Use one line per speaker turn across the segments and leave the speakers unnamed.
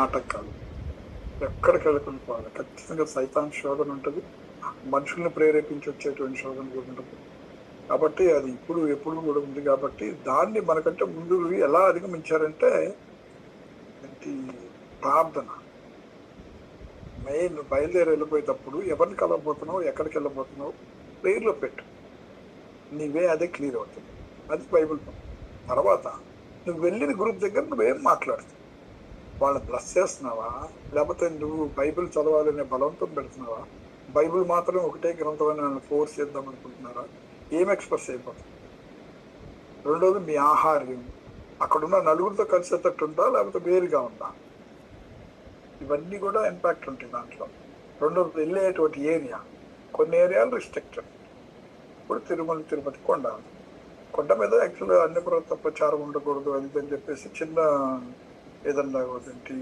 ఆటంకాలు ఎక్కడికి వెళ్ళకుండా పోవాలి. ఖచ్చితంగా సైతాన్ శోధన ఉంటుంది, మనుషుల్ని ప్రేరేపించి వచ్చేటువంటి శోధన కూడా ఉంటుంది. కాబట్టి అది ఇప్పుడు ఎప్పుడు కూడా ఉంది. కాబట్టి దాన్ని మనకంటే ముందు ఎలా అధిగమించారంటే ఏంటి, ప్రార్థన. మెయిన్ బయలుదేరి వెళ్ళిపోయేటప్పుడు ఎవరిని కలవబోతున్నావు, ఎక్కడికి వెళ్ళబోతున్నావు, ప్రేయర్లో పెట్టు. నీవే అదే క్లియర్ అవుతుంది. అది బైబిల్. తర్వాత నువ్వు వెళ్ళిన గ్రూప్ దగ్గర నువ్వేం మాట్లాడుతావు, వాళ్ళని బ్లస్ చేస్తున్నావా, లేకపోతే నువ్వు బైబిల్ చదవాలనే బలవంతం పెడుతున్నావా, బైబిల్ మాత్రం ఒకటే గ్రంథం అని నన్ను ఫోర్స్ చేద్దాం అనుకుంటున్నారా, ఏం ఎక్స్ప్రెస్ అయిపోతుంది. రెండోది మీ ఆహార్యం, అక్కడున్న నలుగురితో కలిసేటట్టు ఉందా లేకపోతే వేరుగా ఉందా, ఇవన్నీ కూడా ఇంపాక్ట్ ఉంటాయి దాంట్లో. రెండోది వెళ్ళేటువంటి ఏరియా, కొన్ని ఏరియాలు రిస్ట్రిక్టెడ్. ఇప్పుడు తిరుమల తిరుపతి కొండ మీద యాక్చువల్గా అన్ని ప్రభుత్వ ప్రచారం ఉండకూడదు అది అని చెప్పేసి చిన్న ఏదన్నా ఏంటి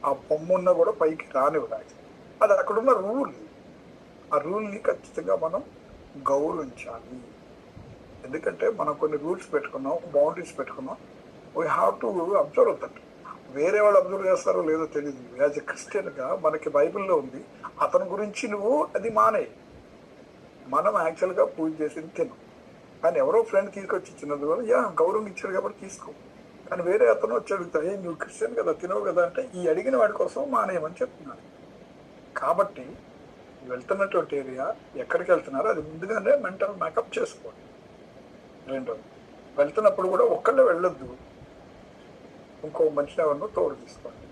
ఆ బొమ్మ కూడా పైకి రానివ్వడానికి, అది అక్కడున్న రూల్. ఆ రూల్ని ఖచ్చితంగా మనం గౌరవించాలి. ఎందుకంటే మనం కొన్ని రూల్స్ పెట్టుకున్నాం, బౌండరీస్ పెట్టుకున్నాం. We have to observe that. వేరే వాళ్ళు అబ్జర్వ్ చేస్తారో లేదో తెలియదు. యాజ్ ఎ క్రిస్టియన్గా మనకి బైబిల్లో ఉంది, అతని గురించి నువ్వు అది మానే. మనం యాక్చువల్గా పూజ చేసింది తిను, కానీ ఎవరో ఫ్రెండ్ తీసుకొచ్చి ఇచ్చినది కూడా గౌరవం ఇచ్చారు కాబట్టి తీసుకో. కానీ వేరే అతను వచ్చి అడుగుతా, నువ్వు క్రిస్టియన్ కదా తినవు కదా అంటే, ఈ అడిగిన వాడి కోసం మానేయమని చెప్తున్నాను. కాబట్టి వెళ్తున్నటువంటి ఏరియా ఎక్కడికి వెళ్తున్నారో అది ముందుగానే మెంటల్ మేకప్ చేసుకోండి. రెండోది, వెళ్తున్నప్పుడు కూడా ఒక్కళ్ళే వెళ్ళొద్దు, ఇంకో మనిషిని ఎవరినో తోడు తీసుకోండి.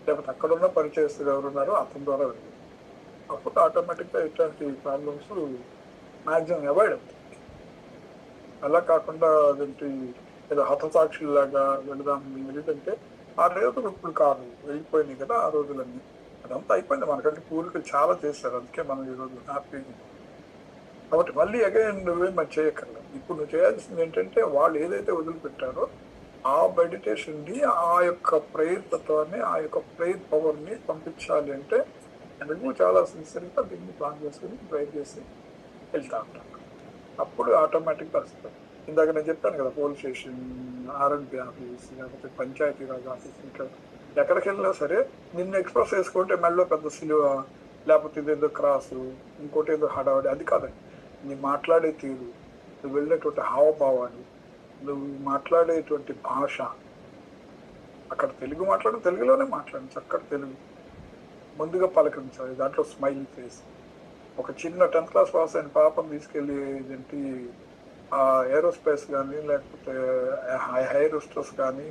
లేకపోతే అక్కడున్న పరిచయస్తులు ఎవరున్నారో అతని ద్వారా వెళ్ళి, అప్పుడు ఆటోమేటిక్గా ఇట్లాంటి ప్రాబ్లమ్స్ మ్యాక్సిమం అవాయిడ్ అవుతాయి. అలా కాకుండా అదేంటి ఏదో హతసాక్షుల్లాగా వెళదాం ఎందుకంటే ఆ రోజులు ఇప్పుడు కాదు, వెళ్ళిపోయినాయి కదా ఆ రోజులన్నీ. అదంతా అయిపోయింది. మనకంటే పూర్వీకులు చాలా చేశారు, అందుకే మనం ఈరోజు హ్యాపీగా. కాబట్టి మళ్ళీ అగైన్ నువ్వే మరి చేయక్కర్లేదు. ఇప్పుడు నువ్వు చేయాల్సింది ఏంటంటే వాళ్ళు ఏదైతే వదిలిపెట్టారో ఆ మెడిటేషన్ని, ఆ యొక్క ప్రేయర్ తత్వాన్ని, ఆ యొక్క ప్రేయర్ పవర్ని పంపించాలి అంటే నువ్వు చాలా సిన్సియర్గా దీన్ని ప్లాన్ చేసుకుని ప్రేయర్ చేసి వెళ్తా ఉంటాను. అప్పుడు ఆటోమేటిక్గా వస్తుంది. ఇందాక నేను చెప్పాను కదా, పోలీస్ స్టేషన్, ఆర్ఎన్బి ఆఫీస్, లేకపోతే పంచాయతీరాజ్ ఆఫీస్, ఇంకా ఎక్కడికి వెళ్ళినా సరే నిన్ను ఎక్స్ప్రెస్ చేసుకుంటే మెడలో పెద్ద సిలువ, లేకపోతే ఇదేదో క్రాసు, ఇంకోటి ఏదో హడావడి, అది కాదండి. నీ మాట్లాడే తీరు, నువ్వు వెళ్ళేటువంటి హావభావాలు, నువ్వు మాట్లాడేటువంటి భాష, అక్కడ తెలుగులోనే మాట్లాడు, చక్కటి తెలుగు. ముందుగా పలకరించాలి, దాంట్లో స్మైల్ ఫేస్. ఒక చిన్న 10th క్లాస్ పాస్ అయిన పాపం తీసుకెళ్ళి ఏంటి ఏరోస్పేస్ కానీ, లేకపోతే హైర్ హోస్టెస్ కానీ,